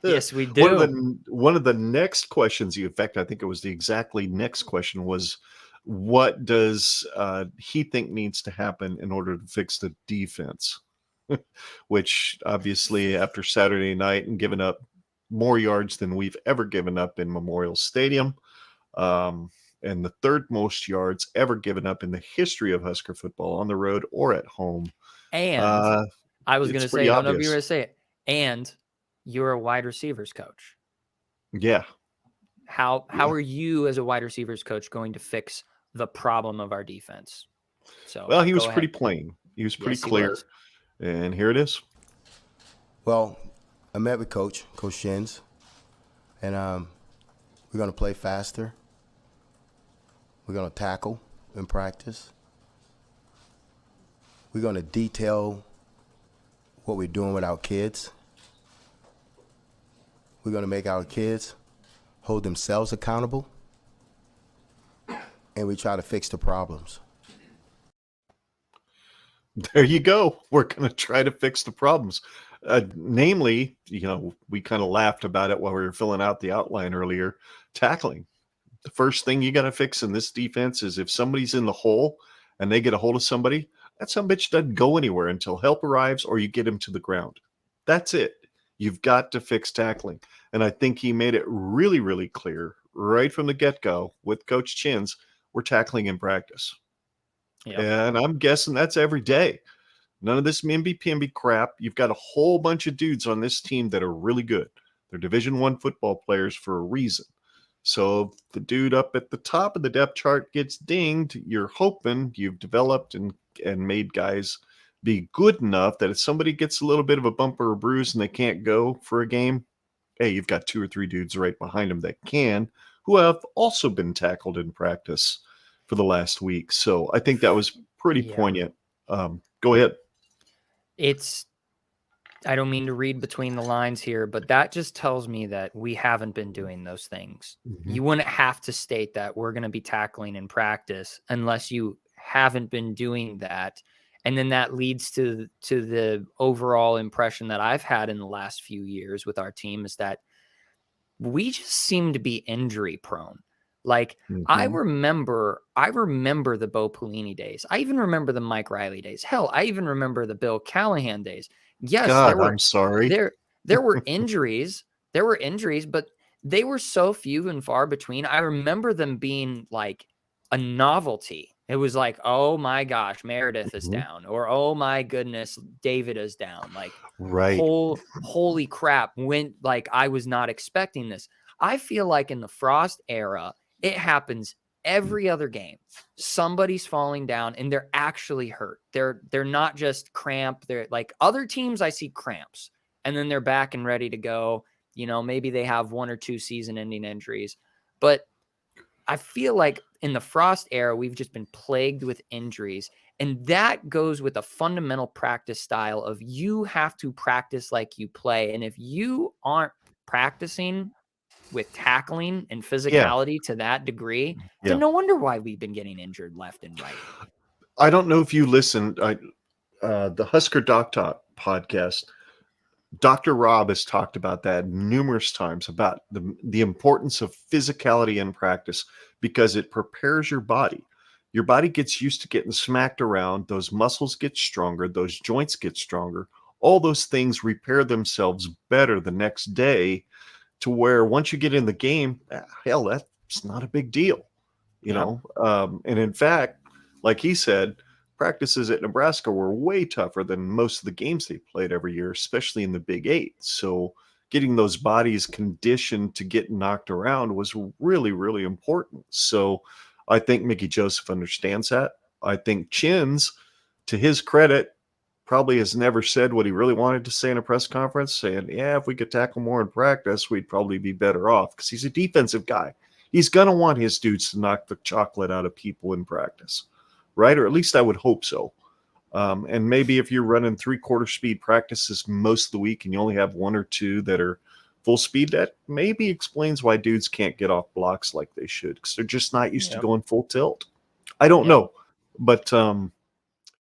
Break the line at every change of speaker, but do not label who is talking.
Yes, we
One of
do.
the next questions, in fact, I think it was the exactly next question was, what does he think needs to happen in order to fix the defense? Which obviously, after Saturday night and giving up more yards than we've ever given up in Memorial Stadium, um, and the third most yards ever given up in the history of Husker football on the road or at home.
And
Uh,
I was going
it's
to say,
pretty
I don't know if you were
obvious.
going to say it. And you're a wide receivers coach.
Yeah,
How
yeah.
are you as a wide receivers coach going to fix the problem of our defense? So
Well, he was
go
pretty
ahead.
plain. He was pretty
Yes, he
clear.
was.
And here it is.
Well, I met with Coach Shins, and we're going to play faster. We're going to tackle in practice. We're going to detail what we're doing with our kids. We're going to make our kids hold themselves accountable, and we try to fix the problems.
There you go. We're going to try to fix the problems. Namely, we kind of laughed about it while we were filling out the outline earlier. Tackling. The first thing you got to fix in this defense is if somebody's in the hole and they get a hold of somebody, that some bitch doesn't go anywhere until help arrives or you get him to the ground. That's it. You've got to fix tackling. And I think he made it really, really clear right from the get-go with Coach Chins, we're tackling in practice.
Yep.
And I'm guessing that's every day. None of this mimby-pimby crap. You've got a whole bunch of dudes on this team that are really good. They're Division I football players for a reason. So if the dude up at the top of the depth chart gets dinged, you're hoping you've developed and made guys be good enough that if somebody gets a little bit of a bump or a bruise and they can't go for a game, hey, you've got 2 or 3 dudes right behind them that can, who have also been tackled in practice for the last week. So I think that was pretty
Yeah.
poignant. Go ahead.
I don't mean to read between the lines here, but that just tells me that we haven't been doing those things.
Mm-hmm.
You wouldn't have to state that we're going to be tackling in practice unless you haven't been doing that. And then that leads to the overall impression that I've had in the last few years with our team is that we just seem to be injury prone. Like I
Mm-hmm.
remember the Bo Pelini days. I even remember the Mike Riley days. Hell, I even remember the Bill Callahan days. Yes,
God, I'm sorry.
there were injuries. There were injuries, but they were so few and far between. I remember them being like a novelty. It was like, oh my gosh, Meredith is down, or oh my goodness, David is down. Like,
Right.
holy crap, when like I was not expecting this. I feel like in the Frost era, it happens every other game. Somebody's falling down and they're actually hurt. They're not just cramp. They're like other teams I see cramps and then they're back and ready to go. Maybe they have 1 or 2 season-ending injuries. But I feel like in the Frost era, we've just been plagued with injuries. And that goes with a fundamental practice style of you have to practice like you play. And if you aren't practicing with tackling and
Yeah.
physicality to that degree,
Yeah.
then no wonder why we've been getting injured left and right.
I don't know if you listened. The Husker Doc Talk podcast. Dr. Rob has talked about that numerous times about the importance of physicality in practice because it prepares your body. Your body gets used to getting smacked around. Those muscles get stronger. Those joints get stronger. All those things repair themselves better the next day to where once you get in the game, hell, that's not a big deal, And in fact, like he said, practices at Nebraska were way tougher than most of the games they played every year, especially in the Big Eight. So getting those bodies conditioned to get knocked around was really, really important. So I think Mickey Joseph understands that. I think Chins, to his credit, probably has never said what he really wanted to say in a press conference, saying, yeah, if we could tackle more in practice, we'd probably be better off because he's a defensive guy. He's going to want his dudes to knock the chocolate out of people in practice, right? Or at least I would hope so. And maybe if you're running 3/4 speed practices most of the week and you only have 1 or 2 that are full speed, that maybe explains why dudes can't get off blocks like they should because they're just not used to going full tilt. I don't know. But